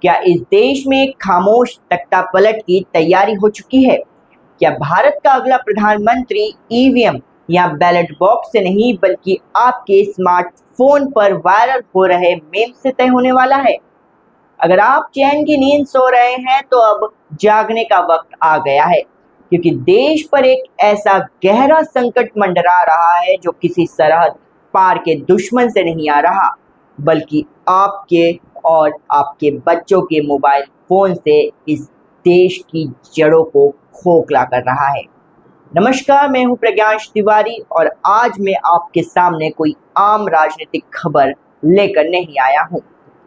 क्या इस देश में एक खामोश तख्ता पलट की तैयारी हो चुकी है? क्या भारत का अगला प्रधानमंत्री ईवीएम या बैलेट बॉक्स से नहीं बल्कि आपके स्मार्टफोन पर वायरल हो रहे मेम से तय होने वाला है? अगर आप चैन की नींद सो रहे हैं तो अब जागने का वक्त आ गया है, क्योंकि देश पर एक ऐसा गहरा संकट मंडरा रहा है जो किसी सरहद पार के दुश्मन से नहीं आ रहा, बल्कि आपके और आपके बच्चों के मोबाइल फोन से इस देश की जड़ों को खोखला कर रहा है। नमस्कार, मैं हूं प्रज्ञांश तिवारी और आज मैं आपके सामने कोई आम राजनीतिक खबर लेकर नहीं आया हूं।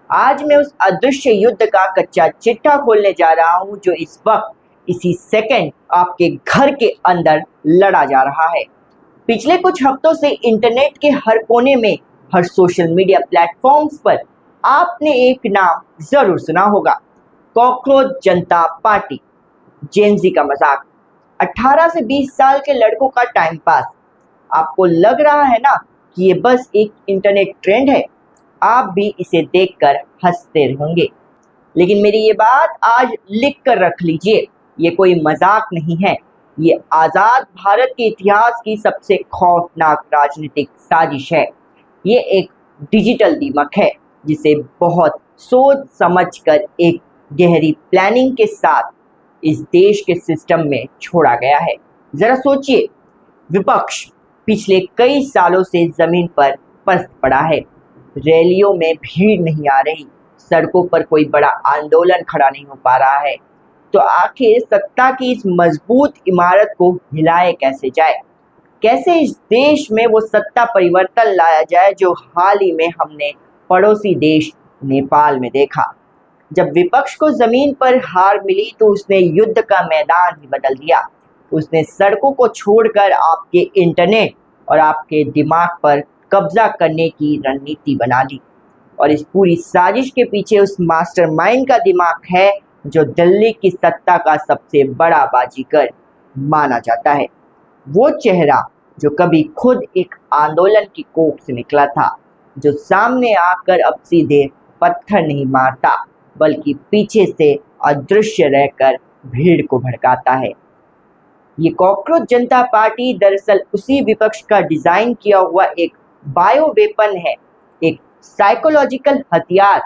आज मैं उस अदृश्य युद्ध का कच्चा चिट्ठा खोलने जा रहा हूं जो इस वक्त इसी सेकंड आपके घर के अंदर लड़ा जा रहा है। पिछले कुछ हफ्तों से इंटरनेट के हर कोने में, हर सोशल मीडिया प्लेटफॉर्म्स पर आपने एक नाम जरूर सुना होगा, कॉकरोच जनता पार्टी। जेन ज़ी का मजाक, 18 से 20 साल के लड़कों का टाइम पास। आपको लग रहा है ना कि ये बस एक इंटरनेट ट्रेंड है? आप भी इसे देखकर हंसते रहेंगे, लेकिन मेरी ये बात आज लिख कर रख लीजिए, ये कोई मजाक नहीं है। ये आज़ाद भारत के इतिहास की सबसे खौफनाक राजनीतिक साजिश है। ये एक डिजिटल दीमक है जिसे बहुत सोच समझकर एक गहरी प्लानिंग के साथ इस देश के सिस्टम में छोड़ा गया है। जरा सोचिए, विपक्ष पिछले कई सालों से जमीन पर पस्त पड़ा है। रैलियों में भीड़ नहीं आ रही, सड़कों पर कोई बड़ा आंदोलन खड़ा नहीं हो पा रहा है। तो आखिर सत्ता की इस मजबूत इमारत को हिलाए कैसे जाए? कैसे इस देश में वो सत्ता परिवर्तन लाया जाए जो हाल ही में हमने पड़ोसी देश नेपाल में देखा? जब विपक्ष को जमीन पर हार मिली तो उसने युद्ध का मैदान ही बदल दिया। उसने सड़कों को छोड़कर आपके इंटरनेट और आपके दिमाग पर कब्जा करने की रणनीति बना ली। और इस पूरी साजिश के पीछे उस मास्टरमाइंड का दिमाग है जो दिल्ली की सत्ता का सबसे बड़ा बाजीगर माना जाता है। वो चेहरा जो कभी खुद एक आंदोलन की कोख से निकला था, जो सामने आकर अब सीधे पत्थर नहीं मारता बल्कि पीछे से अदृश्य रहकर भीड़ को भड़काता है। ये कॉकरोच जनता पार्टी दरअसल उसी विपक्ष का डिजाइन किया हुआ एक बायो वेपन है, एक साइकोलॉजिकल हथियार।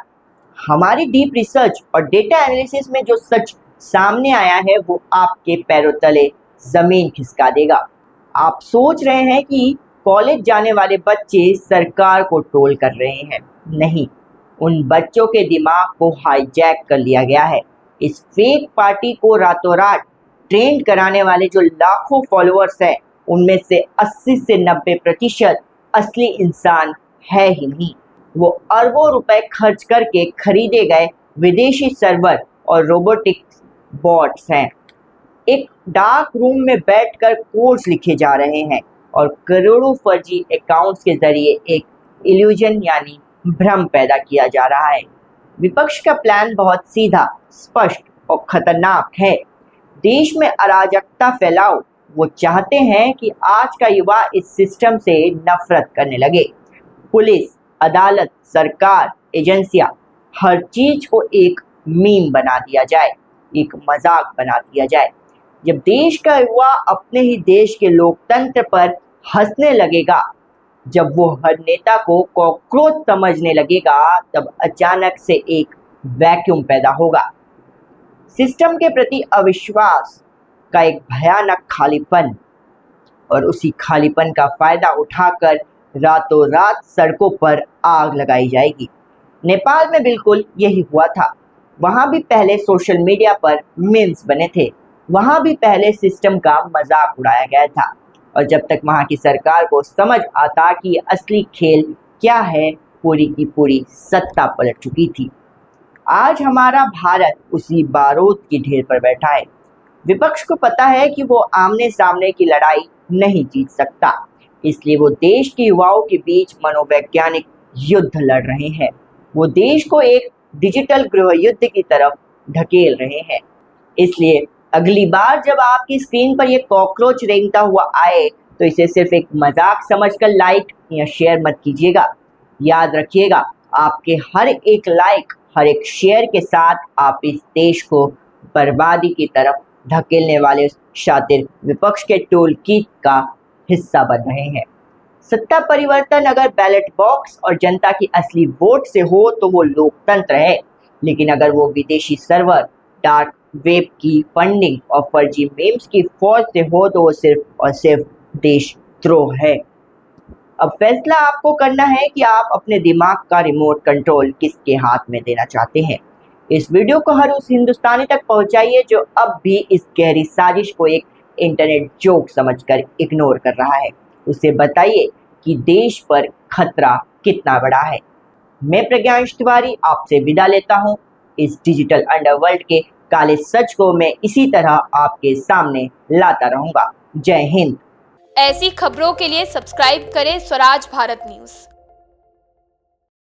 हमारी डीप रिसर्च और डेटा एनालिसिस में जो सच सामने आया है वो आपके पैरों तले जमीन खिसका देगा। आप सोच रहे हैं कि कॉलेज जाने वाले बच्चे सरकार को ट्रोल कर रहे हैं। नहीं, उन बच्चों के दिमाग को हाईजैक कर लिया गया है। इस फेक पार्टी को रातों रात ट्रेंड कराने वाले जो लाखों फॉलोअर्स हैं, उनमें से 80 से 90% असली इंसान है ही नहीं। वो अरबों रुपए खर्च करके खरीदे गए विदेशी सर्वर और रोबोटिक्स बॉट्स हैं। एक डार्क रूम में बैठकर कोड्स लिखे जा रहे हैं और करोड़ों फर्जी अकाउंट्स के जरिए एक इल्यूजन यानी भ्रम पैदा किया जा रहा है। विपक्ष का प्लान बहुत सीधा, स्पष्ट और खतरनाक है। देश में अराजकता फैलाओ। वो चाहते हैं कि आज का युवा इस सिस्टम से नफरत करने लगे। पुलिस, अदालत, सरकार, एजेंसियां, हर चीज को एक मीम बना दिया जाए, एक मजाक बना दिया जाए। जब देश का युवा अपने ही देश के लोकतंत्र पर हंसने लगेगा, जब वो हर नेता को कॉकरोच समझने लगेगा, तब अचानक से एक वैक्यूम पैदा होगा। सिस्टम के प्रति अविश्वास का एक भयानक खालीपन, और उसी खालीपन का फायदा उठाकर रातों रात सड़कों पर आग लगाई जाएगी। नेपाल में बिल्कुल यही हुआ था। वहाँ भी पहले सोशल मीडिया पर मीम्स बने थे, वहाँ भी पहले सिस्टम का मजाक उड़ाया गया था, और जब तक वहाँ की सरकार को समझ आता कि ये असली खेल क्या है, पूरी की पूरी सत्ता पलट चुकी थी। आज हमारा भारत उसी बारूद की ढेर पर बैठा है। विपक्ष को पता है कि वो आमने सामने की लड़ाई नहीं जीत सकता, इसलिए वो देश के युवाओं के बीच मनोवैज्ञानिक युद्ध लड़ रहे हैं। वो देश को एक डिजिटल गृह युद्ध की तरफ ढकेल रहे हैं। इसलिए अगली बार जब आपकी स्क्रीन पर ये कॉकरोच रेंगता हुआ आए तो इसे सिर्फ एक मजाक समझकर लाइक या शेयर मत कीजिएगा। याद रखिएगा, आपके हर एक लाइक, हर एक शेयर के साथ आप इस देश को बर्बादी की तरफ धकेलने वाले शातिर विपक्ष के टूल किट का हिस्सा बन रहे हैं। सत्ता परिवर्तन अगर बैलेट बॉक्स और जनता की असली वोट से हो तो वो लोकतंत्र है, लेकिन अगर वो विदेशी सर्वर, डार्क वेब की फंडिंग और फर्जी मेम्स की फौज से हो तो वो सिर्फ और सिर्फ देशद्रोह है। अब फैसला आपको करना है कि आप अपने दिमाग का रिमोट कंट्रोल किसके हाथ में देना चाहते हैं। इस वीडियो को हर उस हिंदुस्तानी तक पहुंचाइए जो अब भी इस गहरी साजिश को एक इंटरनेट जोक समझकर इग्नोर कर रहा है। उसे बताइए कि देश पर खतरा कितना बड़ा है। मैं प्रज्ञांश तिवारी आपसे विदा लेता हूं। इस डिजिटल अंडरवर्ल्ड के काले सच को मैं इसी तरह आपके सामने लाता रहूंगा। जय हिंद। ऐसी खबरों के लिए सब्सक्राइब करें स्वराज भारत न्यूज़।